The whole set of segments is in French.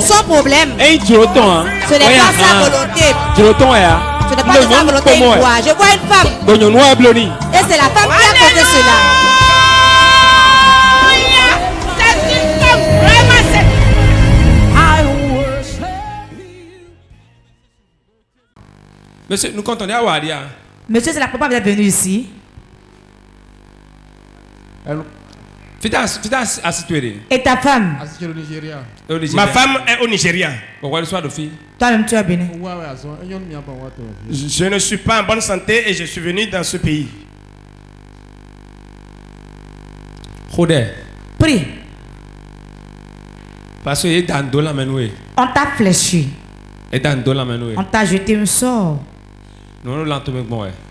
Sans problème. Ce n'est pas sa volonté. Ce n'est pas de sa volonté. Je vois une femme. Et c'est la femme qui a causé cela. Monsieur, nous comptons à Wadia. Monsieur, c'est la première fois que vous êtes venu ici. Et ta femme? Ma femme est au Nigeria. Toi-même, tu es béni. Je ne suis pas en bonne santé et je suis venu dans ce pays. Prie. Parce que On t'a fléchi. On t'a jeté un sort.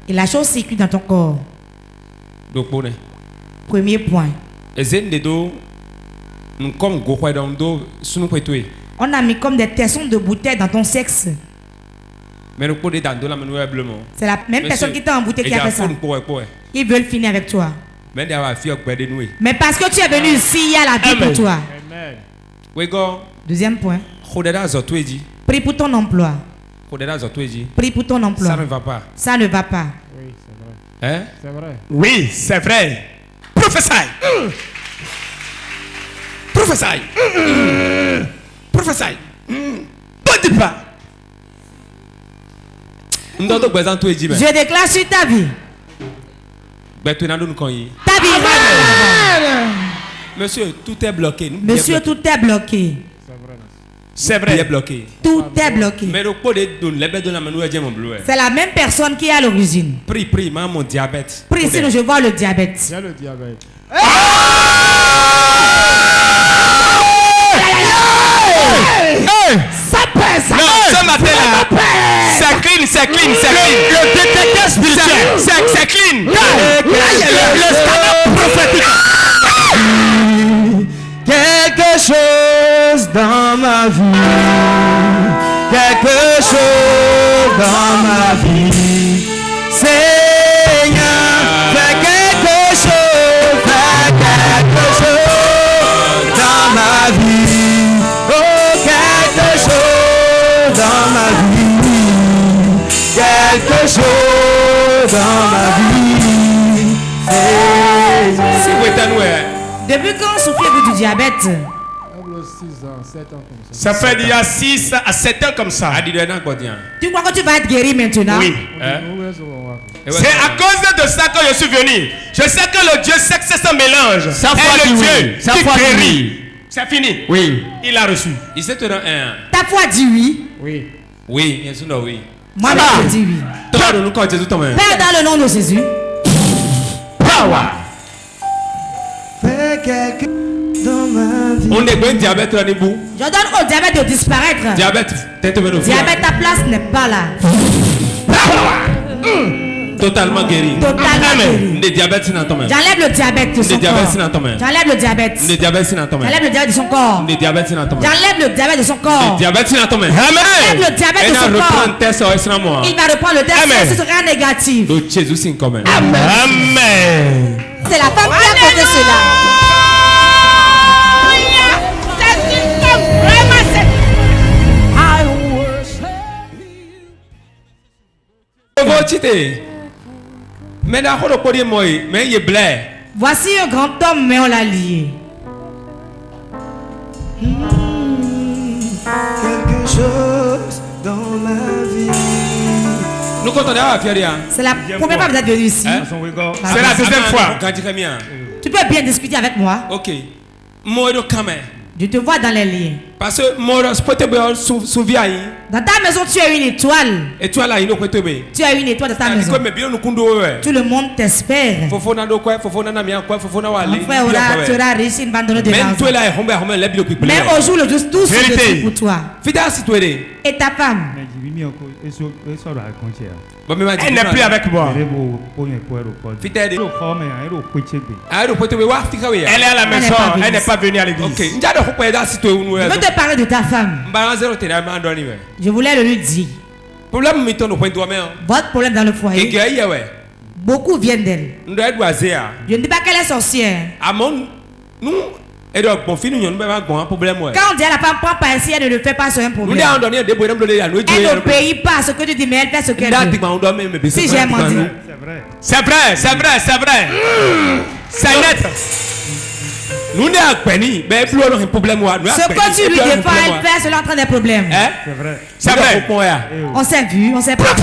Et la chose circule dans ton corps. Premier point. On a mis comme des tessons de bouteilles dans ton sexe. C'est la même personne qui t'a embouté qui a fait ça. Ils veulent finir avec toi. Mais parce que tu es venu ici, il y a la vie pour toi. Deuxième point. Prie pour ton emploi. Prie pour ton emploi. Ça ne va pas. Ça ne va pas. Oui, c'est vrai. Hein? C'est vrai. Oui, c'est vrai. Prophétie. Prophétie. Prophétie. Bon départ. Je déclare sur ta vie. Ta vie. Monsieur, tout est bloqué. Monsieur, tout est bloqué. C'est vrai. Tout est bloqué. C'est la même personne qui est à l'origine. Prie, mon diabète. Prie, sinon je vois le diabète. Il y a le diabète. Ça pèse. Non, ce matin-là, c'est clean. Le détecteur spirituel, c'est clean. Le scanner prophétique. Quelque chose dans ma vie, quelque chose dans ma vie, Seigneur, fais quelque chose dans ma vie, oh quelque chose dans ma vie, quelque chose dans ma vie, Seigneur. Depuis quand souffrez-vous du diabète? Ça fait il y a 6 à 7 ans comme ça. Tu crois que tu vas être guéri maintenant? Oui. C'est à cause de ça que je suis venu. Je sais que le Dieu sexe se mélange. Et le Dieu qui guérit. C'est fini. Oui. Il a reçu. Ta foi dit oui. Oui. Oui, bien sûr, oui. Moi, je dis oui. Père, dans le nom de Jésus. Power. Fais quelque chose dans ma vie. On est bien diabète là, Je donne au diabète de disparaître. Diabète, ta place n'est pas là. Totalement guéri. Totalement guéri. J'enlève le diabète de son corps. J'enlève le diabète. J'enlève le diabète de son corps. J'enlève le diabète de son corps. J'enlève le diabète de son corps. Il va reprendre le test. Ce sera négatif. Amen. C'est la femme qui a causé cela. Voici un grand homme, mais on l'a lié. Quelque chose dans ma vie. Nous comptons à C'est la première fois que vous êtes venu ici. C'est la deuxième fois. Tu peux bien discuter avec moi. Ok. Je te vois dans les liens. Parce que dans ta maison, tu as une étoile. Tu as une étoile dans ta maison. Tout le monde t'espère. Mon frère, tu seras riche, il va donner de l'argent. Mais au jour le jour, tout se détruit pour toi. Et ta femme? Elle n'est plus avec moi. Elle est à la maison. Elle n'est pas venue à l'église. Je veux te parler de ta femme. Je voulais le lui dire. Votre problème dans le foyer. Beaucoup viennent d'elle. Je ne dis pas qu'elle est sorcière. Quand on dit à la femme prends pas ici, elle ne le fait pas sur un problème. Elle n'obéit pas à ce que tu dis, mais elle fait ce qu'elle veut. Si j'ai menti. C'est vrai. C'est net. Ce que tu lui défends, elle fait, cela entraîne des problèmes. C'est vrai. On s'est vu, on s'est parlé.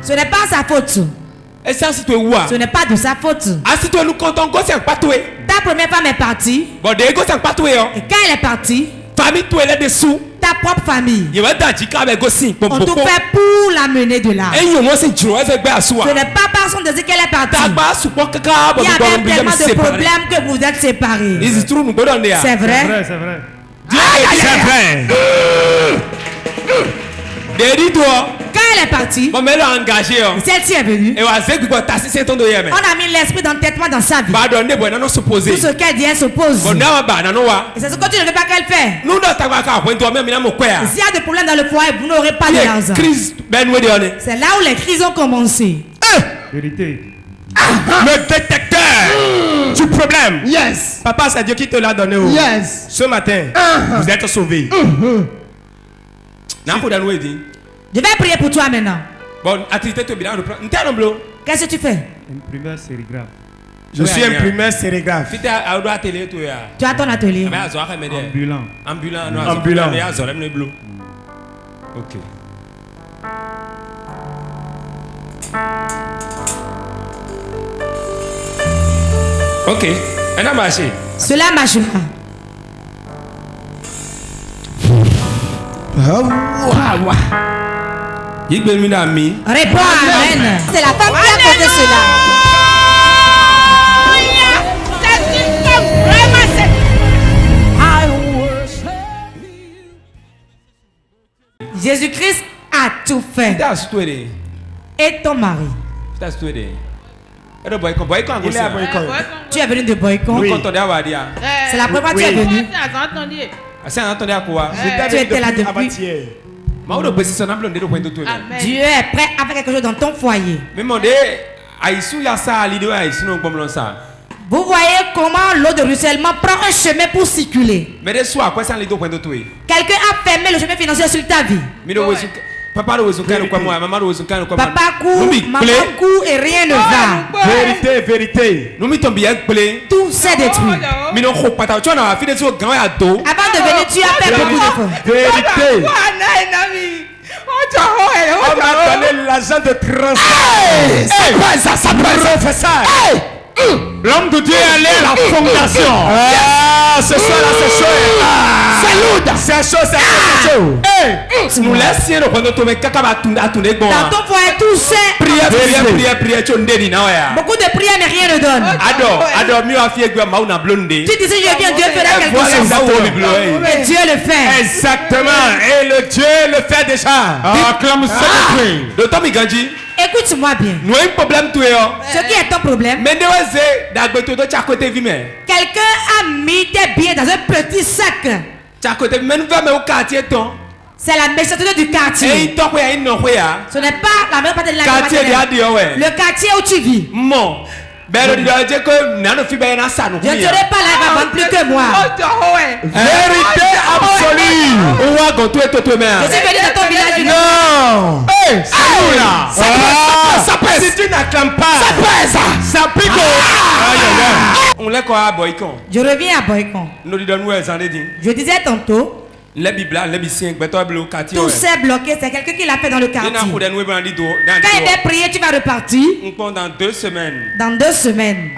Ce n'est pas sa faute. Ce n'est pas de sa faute. Ta première femme est partie. Et quand elle est partie, ta propre famille, on tout fait pour la mener de là. Ce n'est pas par son désir qu'elle est partie. Il y avait tellement de problèmes que vous êtes séparés. C'est vrai. C'est vrai. Quand elle est partie, celle-ci est venue. On a mis l'esprit d'entêtement dans sa vie. Tout ce qu'elle dit, elle s'oppose. Et c'est ce que tu ne veux pas qu'elle fait. S'il y a des problèmes dans le foyer, vous n'aurez pas de l'argent. C'est là où les crises ont commencé. Vérité. Le détecteur du problème. Yes. Papa, c'est Dieu qui te l'a donné. Yes. Ce matin, vous êtes sauvés. Je vais prier pour toi maintenant. Qu'est-ce que tu fais? Imprimeur sérigraphe. Je suis imprimeur sérigraphe. Tu as ton atelier. Ambulant. Ok. Ok. Elle a marché. Cela marche pas. Réponds amen. C'est la femme qui a causé cela. Jésus-Christ a tout fait. Et ton mari. Tu es venu de Boycon. Oui. C'est la première fois que tu es venu. Tu étais là depuis. Dieu est prêt à faire quelque chose dans ton foyer. Vous voyez comment l'eau de ruissellement prend un chemin pour circuler. Quelqu'un a fermé le chemin financier sur ta vie. Papa court, maman court et rien ne va. Vérité. Tout s'est détruit. Avant de venir, tu as fait beaucoup d'efforts. Vérité. On m'a donné l'argent de transfert. Ça l'homme de Dieu est allé à la fondation. Ce soir-là, c'est chaud. C'est lourd. C'est chaud. Nous laissons Dans ton foyer, tout c'est. prière. Beaucoup de prières, mais rien ne donne. Tu disais, je viens, Dieu fera quelque chose. Et Dieu le fait. Exactement. Et le Dieu le fait déjà. Acclame ça. Écoute-moi bien. Ce qui est ton problème, quelqu'un a mis tes biens dans un petit sac. C'est la méchanceté du quartier. Ce n'est pas la même partie de la quartier. Le quartier où tu vis. Je ne serai pas là, il va vendre plus que moi. Vérité absolue. Je suis venu dans ton village. Non. Ça pèse. Si tu n'acclames pas, ça pique. Je reviens à Boycon. Je disais tantôt, tout s'est bloqué, c'est quelqu'un qui l'a fait dans le quartier. Quand il est prié, tu vas repartir. Dans 2 semaines. Dans 2 semaines.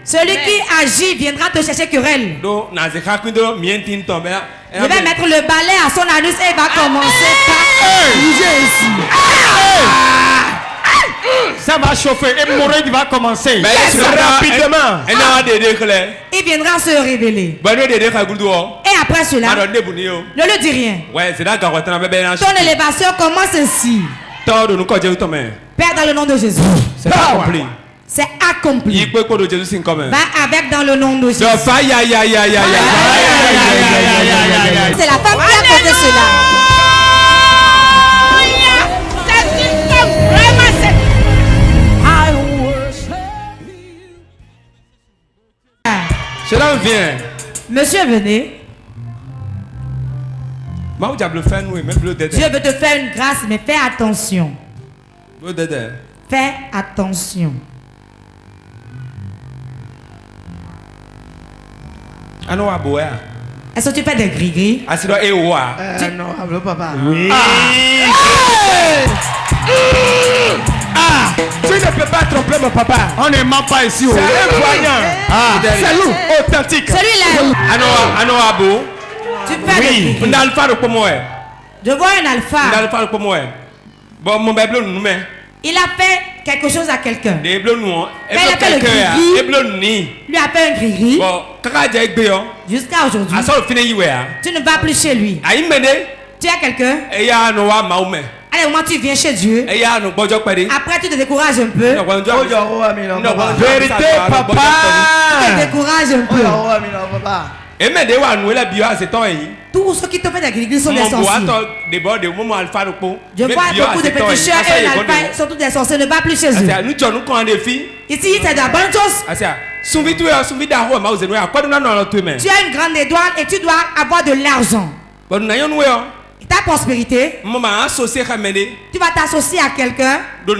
Celui qui agit viendra te chercher querelle. Je vais mettre le balai à son anus et il va commencer par bouger ici. Ça va chauffer et mourir va commencer. Rapidement. Il viendra se révéler. Et après cela, ne lui dis rien. Ton élévation commence ici. Père, dans le nom de Jésus. C'est accompli. C'est accompli. Va avec dans le nom de Jésus. C'est la femme qui a causé cela. Cela vient. Monsieur, venez. Dieu veut te faire une grâce, mais fais attention. Fais attention. Est-ce que tu fais des gris-gris? Non, le papa. Oui. Tu ne peux pas tromper mon papa. On ne ment pas ici. C'est un voyant. C'est loup, authentique. Celui-là. Tu fais des gris-gris. Je vois un alpha. Il a fait quelque chose à quelqu'un. Il a fait le gris-gris. Lui a fait un gris-gris. Jusqu'à aujourd'hui. Tu ne vas plus chez lui. Tu as quelqu'un. Allez, au moment où tu viens chez Dieu. Après, tu te décourages un peu. Vérité, papa. Tu te décourages un peu. Tous ceux qui te font des gris-gris sont des sorciers. Je vois beaucoup de petits chiens et un alpha sont tous des sorciers. Ne va plus chez eux. Ici, c'est de la bonne chose. Tu as une grande étoile et tu dois avoir de l'argent. Ta prospérité, tu vas t'associer à quelqu'un sur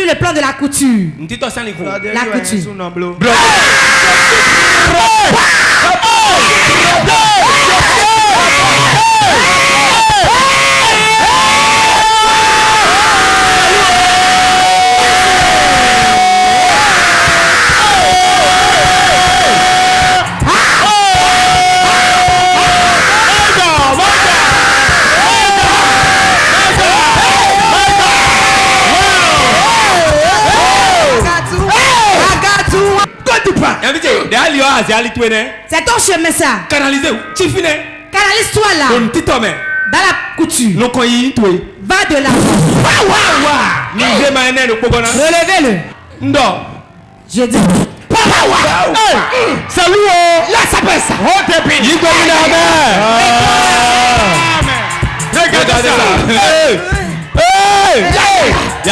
le plan de la couture. La couture. C'est ton chemin ça. Canalise-toi là. Dans la couture. Va de là. Relevez-le. Je dis. Salut. Là ça passe. Regardez ça.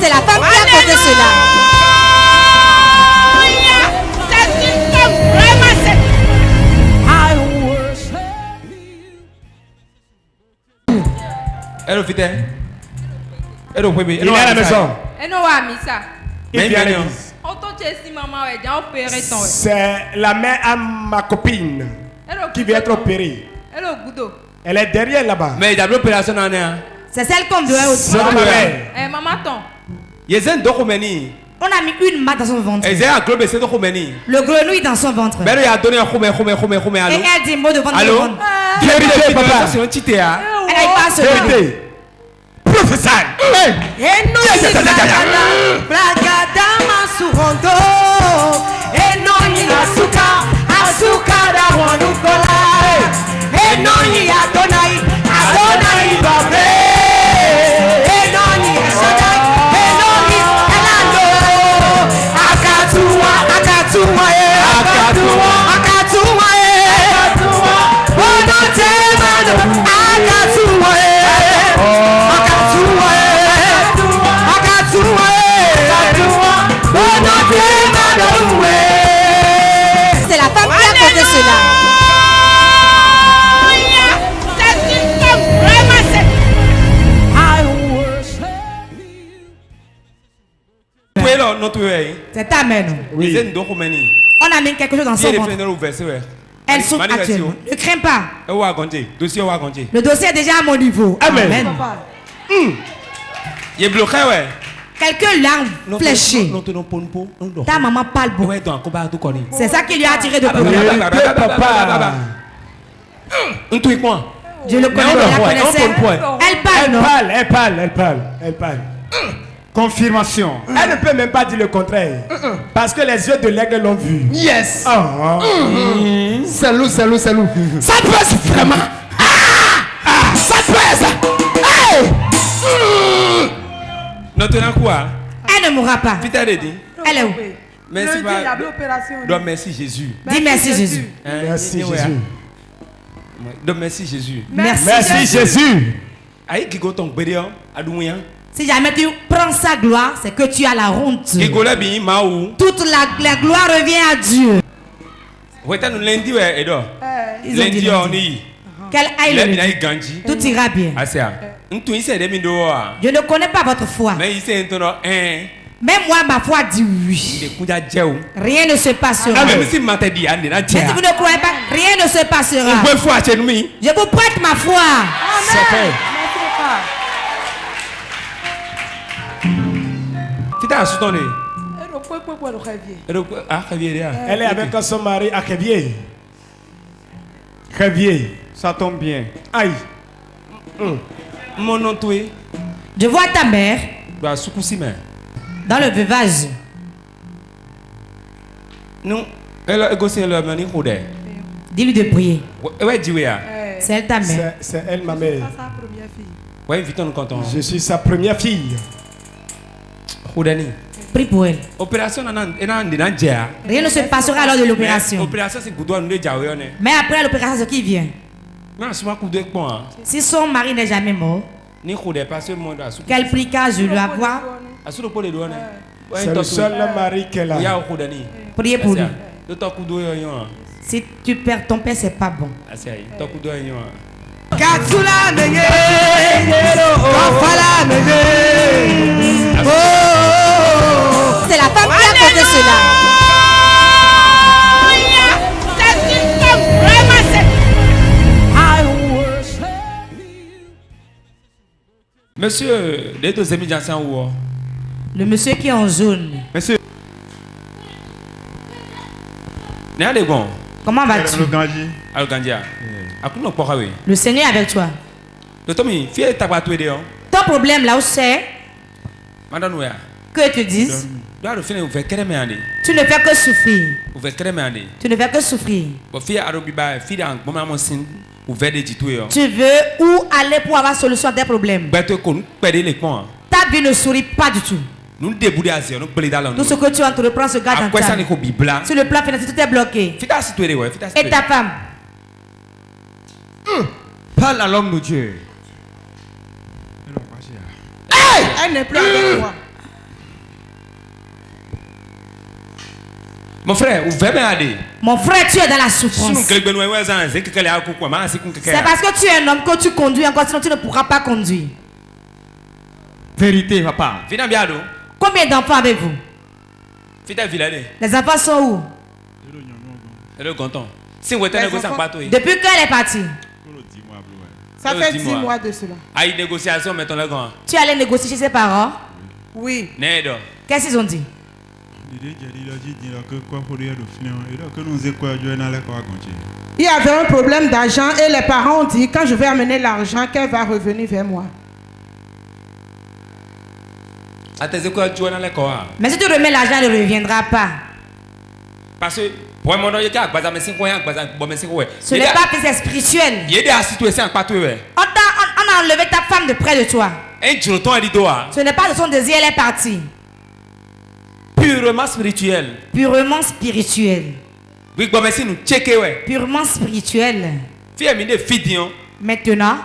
C'est la femme qui a causé cela. C'est une femme vraiment. Il est à la maison. C'est la mère à ma copine qui vient être opérée. Elle est derrière là-bas. C'est celle qu'on doit aussi. On a mis une main dans son ventre. Le grenouille dans son ventre. Et elle dit mot de ventre. Vérité, papa. Elle n'arrive pas à se lever. Prophète. C'est la femme qui a causé cela. C'est une femme vraiment. C'est ta mère. Oui. On a mis quelque chose dans son ventre. Elle souffre actuellement. Ne crains pas. Le dossier est déjà à mon niveau. Amen. Quelqu'un l'a fléché. Ta maman parle beaucoup. C'est ça qui lui a attiré de problème. Je le connais, je la connaissais. Elle parle. Confirmation. Elle ne peut même pas dire le contraire. Parce que les yeux de l'aigle l'ont vu. Yes. Salut. Ça pèse vraiment. Ça pèse. Elle ne mourra pas. Elle est où? Merci Jésus. Dis merci Jésus. Merci Jésus. Merci Jésus. Merci Jésus. Si jamais tu prends sa gloire, c'est que tu as la honte. Toute la gloire revient à Dieu. Quel aille tout ira bien. Je ne connais pas votre foi. Mais moi, ma foi dit oui. Rien ne se passera. Mais si vous ne croyez pas, rien ne se passera. Je vous prête ma foi. Amen. Elle est avec son mari à Révier. Révier. Ça tombe bien. Aïe. Je vois ta mère dans le veuvage. Dis-lui de prier. C'est elle ta mère. C'est elle ma mère. Je suis sa première fille. Prie pour elle. Rien ne se passera lors de l'opération. Mais après l'opération, ce qui vient. Si son mari n'est jamais mort, qu'elle prie car je la vois. C'est le seul mari qu'elle a. Priez pour lui. Si tu perds ton père, c'est pas bon. C'est la femme qui a causé cela. C'est une femme vraiment Monsieur, le monsieur qui est en jaune. Monsieur. Comment vas-tu? Le Seigneur est avec toi. Ton problème là où c'est que te disent, tu ne fais que souffrir. Tu ne fais que souffrir. Tu veux où aller pour avoir solution à tes problèmes. Ta vie ne sourit pas du tout. Tout ce que tu entreprends se garde en ta. Sur le plan financier, tout est bloqué. Et ta femme? Parle à l'homme de Dieu. Elle n'est plus avec moi. Mon frère, mon frère, tu es dans la souffrance. C'est parce que tu es un homme que tu conduis encore, sinon tu ne pourras pas conduire. Vérité, papa. Combien d'enfants avez-vous? Les enfants sont où? Depuis qu'elle est partie? Ça fait 10 mois de cela. Tu allais négocier chez ses parents? Oui. Qu'est-ce qu'ils ont dit? Il y avait un problème d'argent et les parents ont dit quand je vais amener l'argent qu'elle va revenir vers moi. Mais si tu remets l'argent, elle ne reviendra pas. Parce que ce n'est pas que c'est spirituel. On a enlevé ta femme de près de toi. Ce n'est pas de son désir, elle est partie. Purement spirituel. Purement spirituel. Purement spirituel. Maintenant,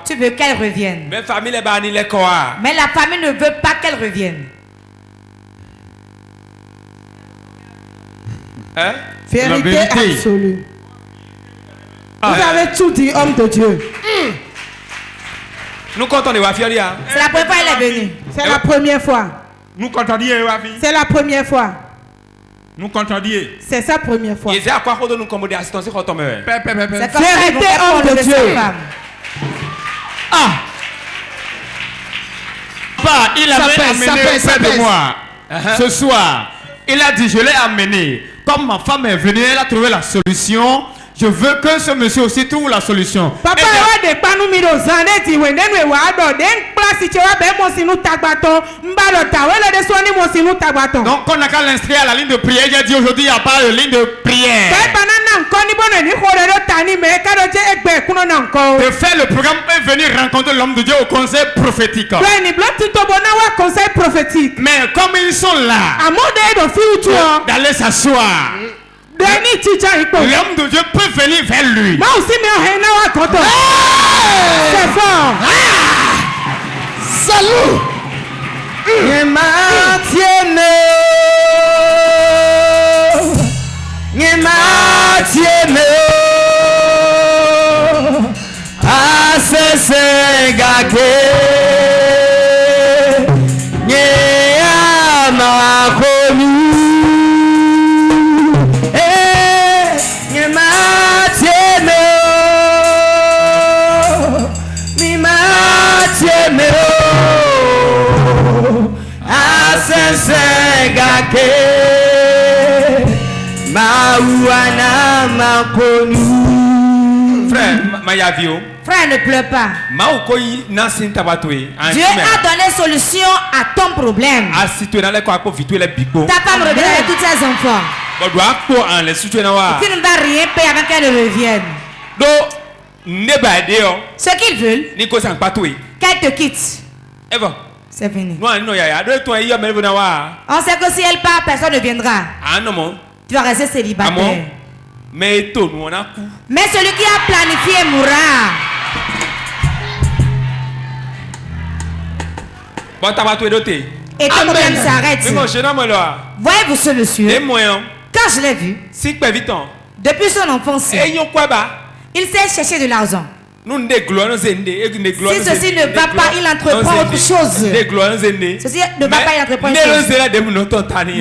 tu veux qu'elle revienne. Mais la famille ne veut pas qu'elle revienne. Hein? Vérité absolue. Vous avez tout dit, homme de Dieu. Nous comptons les wafioli. C'est la première fois qu'elle est venue. C'est la première fois. Nous comptons dire wafi. C'est la première fois. Nous comptons dire. C'est sa première fois. C'est à quoi nous commander assistance c'est comme vérité, homme de Dieu. Ah. Pas, il avait amené auprès de moi. Ce soir, il a dit je l'ai amené. Comme ma femme est venue, elle a trouvé la solution. Je veux que ce monsieur aussi trouve la solution. Papa, donc on n'a qu'à l'inscrire à la ligne de prière. Il a dit aujourd'hui il n'y a pas de ligne de prière. De faire le programme et venir rencontrer l'homme de Dieu au conseil prophétique. Mais comme ils sont là, d'aller s'asseoir. L'homme de Dieu peut venir vers lui. C'est fort. Salut. Frère, ne pleure pas. Dieu a donné solution à ton problème. Ta femme revient avec tous ses enfants. Tu ne vas rien payer avant qu'elle ne revienne. Ce qu'ils veulent, qu'elle te quitte. C'est fini. On sait que si elle part, personne ne viendra. Tu vas rester célibataire. Mais celui qui a planifié mourra. Et ton problème s'arrête. Voyez-vous ce monsieur? Quand je l'ai vu, depuis son enfance, il sait chercher de l'argent. Si ceci ne va pas, il entreprend autre chose. Ceci ne va pas, il entreprend autre chose.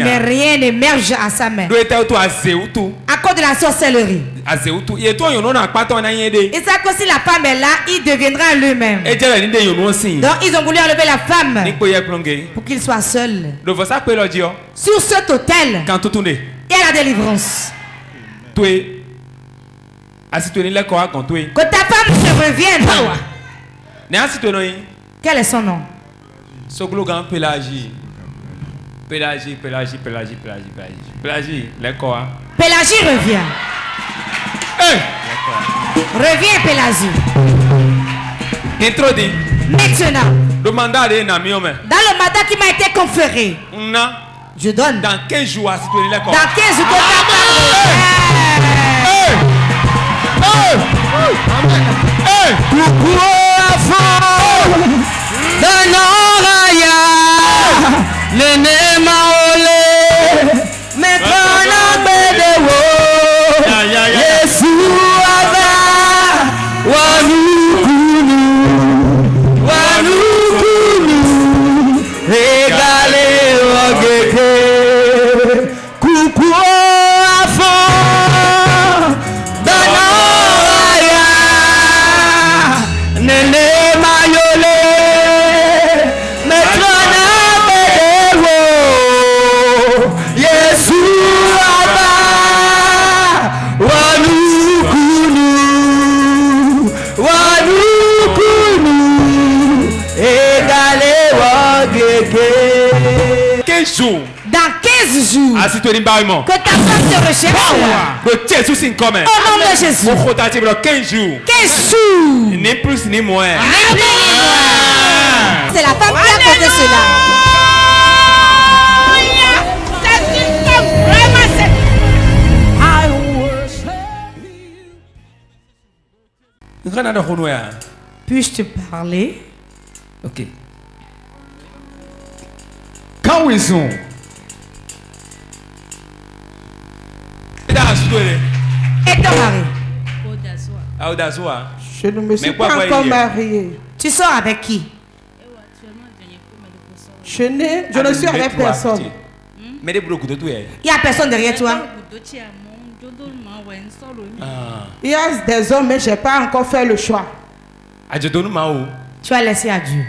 Mais rien n'émerge à sa main. À cause de la sorcellerie. Et ça que si la femme est là, il deviendra lui-même. Donc ils ont voulu enlever la femme pour qu'il soit seul. Sur cet autel, il y a la délivrance. Que ta femme se revienne. Quel est son nom? Pélagie revient. Reviens Pélagie. Maintenant, dans le mandat qui m'a été conféré, je donne dans 15 jours. Dans 15 jours, dans 15 jours, que ta femme te recherche. Au nom de Jésus. 15 jours. Ni plus ni moins. C'est la femme qui a posé cela. Puis-je te parler? Ok. Quand ils sont Et ton mari? Je ne me suis pas encore mariée. Tu sors avec qui? Je ne suis avec personne. Il n'y a personne derrière toi? Il y a des hommes, mais je n'ai pas encore fait le choix. Tu as laissé à Dieu.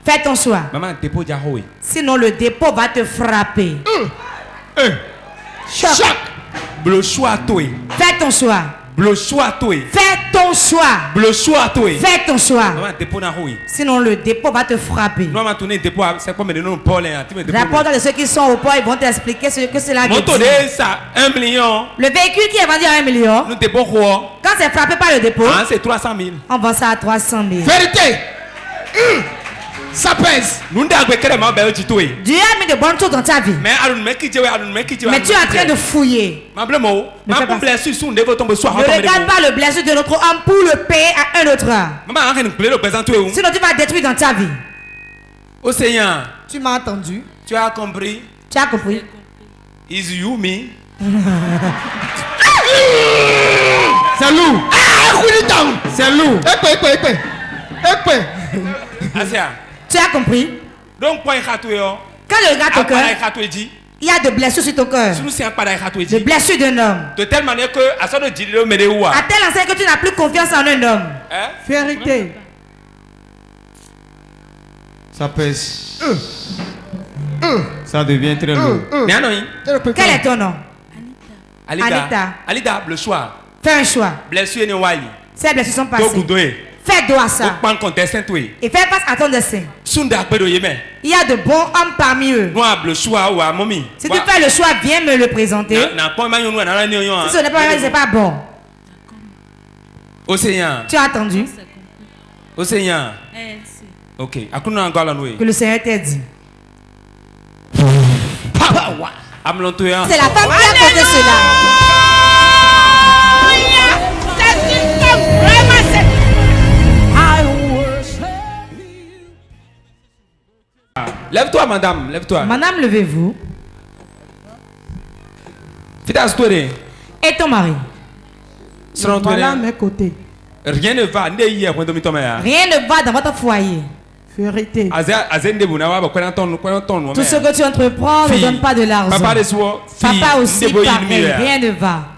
Fais ton choix. Sinon le dépôt va te frapper. Choc. Fais ton choix. Fais ton choix. Fais ton choix. Sinon le dépôt va te frapper. Rapporte de ceux qui sont au port, ils vont t'expliquer ce que cela veut dire. 1 million. Le véhicule qui est vendu à 1 million, quand c'est frappé par le dépôt, c'est 300 000. on vend ça à 300 000. vérité. Ça pèse. Dieu a mis de bonnes choses dans ta vie. Mais tu es en train de fouiller. Ne regarde pas le blessure de notre homme pour le payer à un autre. Sinon tu vas détruire dans ta vie. Au Seigneur. Tu m'as entendu. Tu as compris. Tu as compris. Is you me? C'est lourd. C'est lourd. Tu as compris? Donc, quand je regarde ton cœur, il y a des blessures sur ton cœur. Des blessures d'un homme. De telle manière que à telle enseigne que tu n'as plus confiance en un homme. Vérité. Ça pèse. Ça devient très lourd. Quel est ton nom? Alida, le choix. Fais un choix. Blessure ne wai. Ces blessures sont passées. Fais droit à ça. Et fais face à ton destin. Il y a de bons hommes parmi eux. Si tu fais le choix, viens me le présenter. Si ce n'est pas vrai, c'est pas bon. Au Seigneur. Tu as entendu? Au Seigneur. Ok. Que le Seigneur t'a dit. C'est la femme qui a causé cela. Lève-toi, madame, lève-toi. Madame, levez-vous. Et ton mari? Voilà mes côtés. Rien ne va. Rien ne va dans votre foyer. Vérité. Tout ce que tu entreprends ne donne pas de l'argent. Papa aussi, pareil. Rien ne va.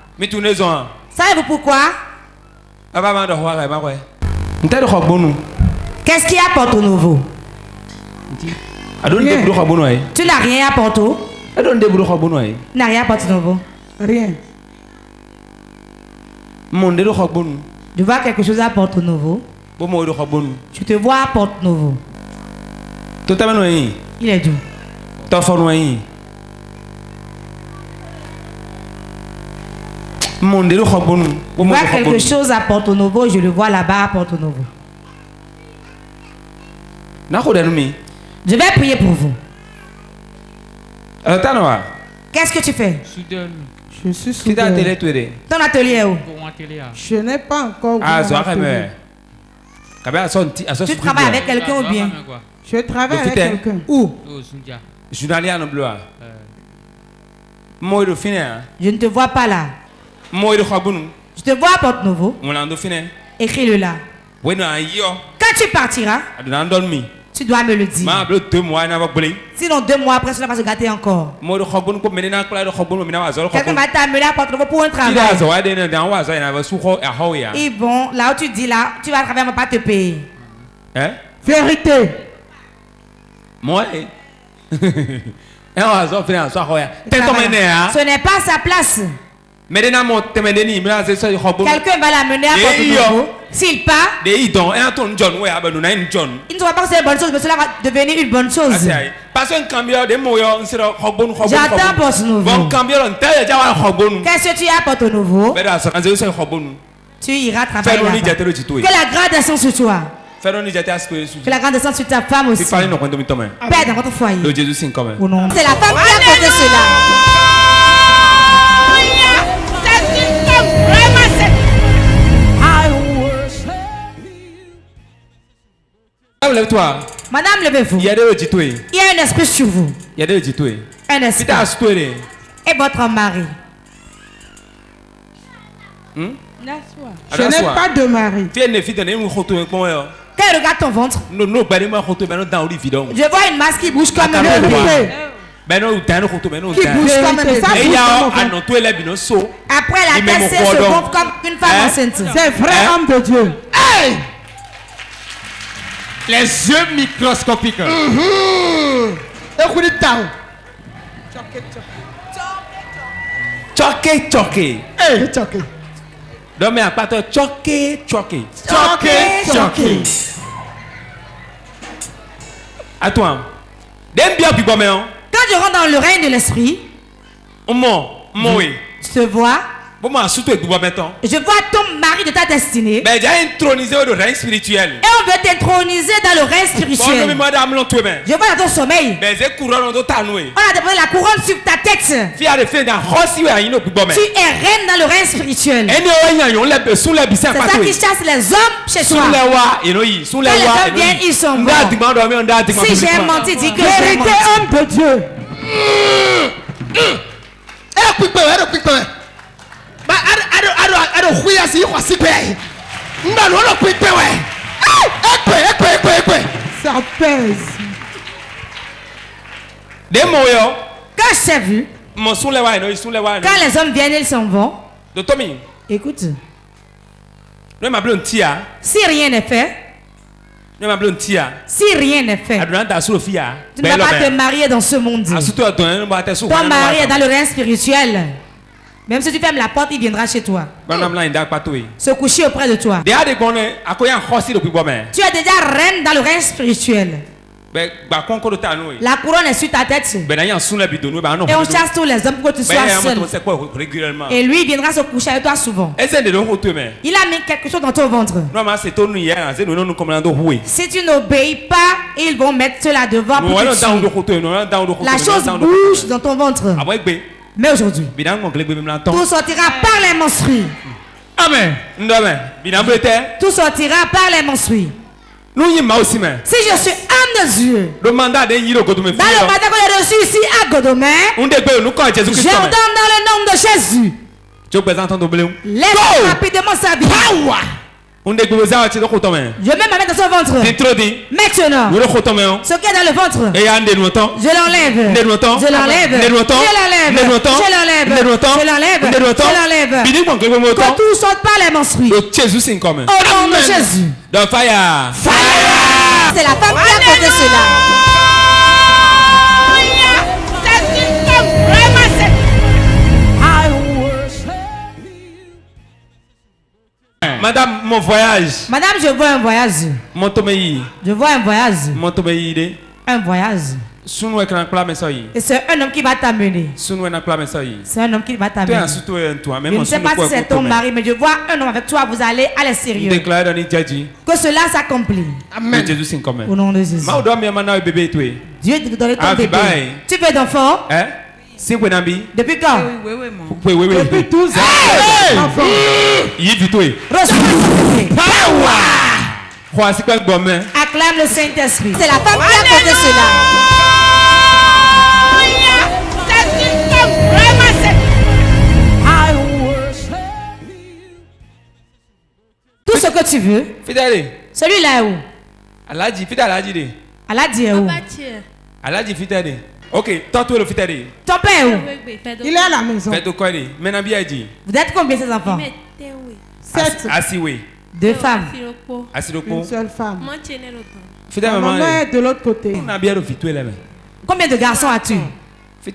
Savez-vous pourquoi? Qu'est-ce qu'il y a à Porto Novo? Tu n'as rien à Porto? Tu n'as rien à Porto Novo? Rien. Je vois quelque chose à Porto Novo. Je te vois à Porto Novo. Il est doux. Je vois quelque chose à Porto Novo. Je le vois là-bas à Porto Novo. Je vais prier pour vous. Qu'est-ce que tu fais? Je suis soudeur. Ton atelier est où? Je n'ai pas encore. Tu travailles avec quelqu'un ou bien? Je travaille avec quelqu'un. Où? Je ne te vois pas là. Je te vois à Porto Novo. Écris-le là. Quand tu partiras, tu dois me le dire. Sinon 2 mois après, cela va se gâter encore. Quelqu'un va t'amener à Porto Novo pour un travail. Ils vont, là où tu dis là, tu vas travailler, on ne va pas te payer. Vérité. Moi, ce n'est pas sa place. Quelqu'un va l'amener à Porto Novo. S'il part, il ne saura pas que c'est une bonne chose, mais cela va devenir une bonne chose. J'attends Porto Novo. Qu'est-ce que tu as à Porto Novo? Tu iras travailler là-bas. Que la grâce descende sur toi. Que la grâce descende sur ta femme aussi. Père dans votre foyer. Au nom. C'est la femme qui a causé cela. Lève-toi. Madame, levez-vous. Il y a un esprit sur vous. Un esprit. Et votre mari. Je n'ai pas de mari. Quand il regarde ton ventre, je vois une masse qui bouge comme un bébé. Qui bouge comme un bébé. Après la tête se gonfle comme une femme enceinte. C'est vrai homme de Dieu. Hey! Les yeux microscopiques. Choqué. Hey, choqué. Dormez à part choqué. À toi. Quand je rentre dans le règne de l'esprit, je te vois Je vois ton mari de ta destinée. Mais déjà intronisé au règne spirituel. Et on veut t'introniser dans le règne spirituel. Je vois dans ton sommeil. On a déposé la couronne sur ta tête. Tu es reine dans le règne spirituel. C'est ça qui chasse les hommes chez toi. Quand les hommes viennent, ils sont morts. Si j'ai menti, dis que j'ai menti. Homme de Dieu. Ça pèse. Quand j'ai vu, quand les hommes viennent, ils s'en vont. Écoute, si rien n'est fait, si rien n'est fait, tu ne vas pas te marier dans ce monde. Ton mari est dans le règne spirituel. Même si tu fermes la porte, il viendra chez toi. Se coucher auprès de toi. Tu es déjà reine dans le règne spirituel. La couronne est sur ta tête. Et on chasse tous les hommes pour que tu sois seul. Et lui, il viendra se coucher avec toi souvent. Il a mis quelque chose dans ton ventre. Si tu n'obéis pas, ils vont mettre cela devant pour te tuer. La chose bouge dans ton ventre. Mais aujourd'hui, tout sortira par les menstrues. Amen. Tout sortira par les menstrues. Si je suis âme de Dieu, dans le mandat que j'ai reçu ici à Godomé, j'ordonne dans le nom de Jésus. Laisse rapidement sa vie. Je vais même mettre dans son ventre. Maintenant, ce qui est dans le ventre, je l'enlève. Je l'enlève. Je l'enlève. Je l'enlève. Je l'enlève. Que tout sorte par les menstrues. Au nom de Jésus. C'est la femme qui a causé cela. Madame, mon voyage. Madame, je vois un voyage. Je vois un voyage. Un voyage. Et c'est un homme qui va t'amener. C'est un homme qui va t'amener. Je ne sais pas si c'est ton mari, mais je vois un homme avec toi. Vous allez à l'extérieur. Que cela s'accomplit. Amen. Au nom de Jésus. Dieu te donne ton bébé. Tu veux d'enfant? Depuis quand? Depuis 12 ans. Acclame le Saint-Esprit. C'est la femme qui a causé cela. Tout ce que tu veux. Celui-là est où? Aladji est où? Ok, toi tu es le fidèle. Ton père est où? Il est à la maison. Vous êtes combien ces enfants? 7. Deux femmes. Une seule femme. Maman est de l'autre côté. Combien de garçons as-tu?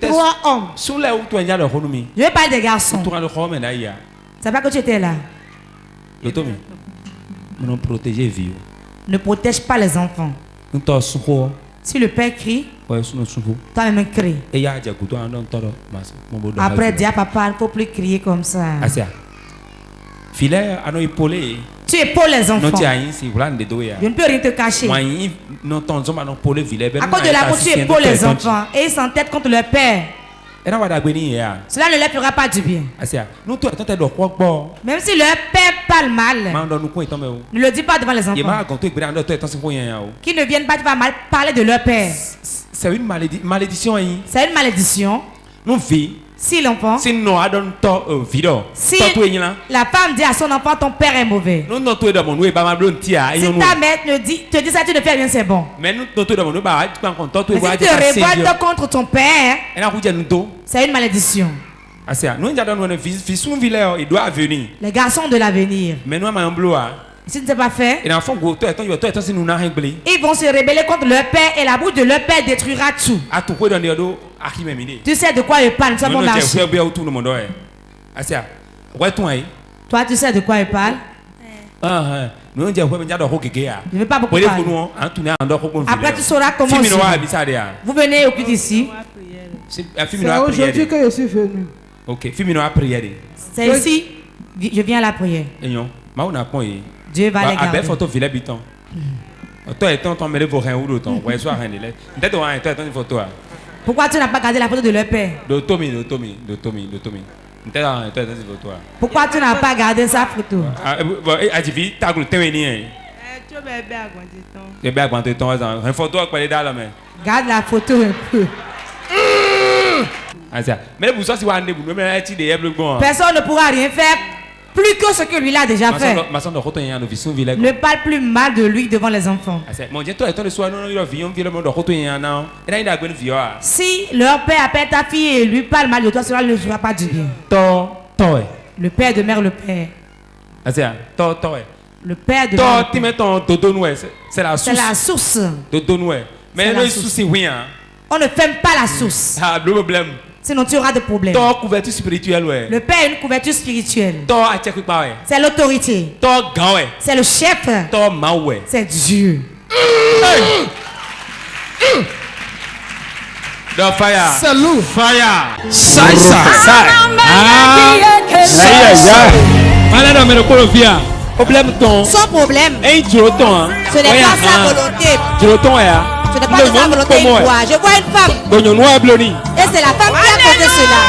3 hommes. Je vais parler des garçons. C'est pas que tu étais là. Ne protège pas les enfants. Si le père crie, toi-même crie. Après, dis à papa, il ne faut plus crier comme ça. Tu épaules les enfants. Je ne peux rien te cacher. À cause de l'amour, tu épaules les enfants. Et ils s'entêtent contre leur père. Cela ne leur fera pas du bien. Même si leur père parle mal, ne le dis pas devant les enfants. Qu'ils ne viennent pas, tu vas mal parler de leur père. C'est une malédiction. C'est une malédiction. Si l'enfant, si la femme dit à son enfant, ton père est mauvais. Si ta mère te dit ça, tu ne fais rien, c'est bon. Mais si tu te révoltes contre ton père, c'est une malédiction. Les garçons de l'avenir. Si tu ne sais pas faire, ils vont se rebeller contre leur père et la bouche de leur père détruira tout. Tu sais de quoi il parle, nous sommes marchés. Toi, tu sais de quoi il parle? Je ne veux pas beaucoup parler. Après, tu sauras comment vous venez au culte ici. C'est aujourd'hui que je suis venu. Ok, C'est ici, je viens à la prière. Dieu va les garder. Pourquoi tu n'as pas gardé la photo de leur père? Pourquoi tu n'as pas gardé sa photo? Garde la photo un peu. Personne ne pourra rien faire plus que ce que lui a déjà fait. Ne parle plus mal de lui devant les enfants. Si leur père appelle ta fille et lui parle mal de toi, cela ne lui fera pas du bien. Le père de mère, le père. Le père de mère. C'est la source. Mais on ne ferme pas la source. Sinon tu auras des problèmes. Le père a une couverture spirituelle. C'est l'autorité. C'est le chef. C'est Dieu. C'est loup. Fire. Son problème. Ce n'est pas sa volonté. Ce n'est pas de sa volonté. Je vois une femme. Et c'est la femme qui a causé cela.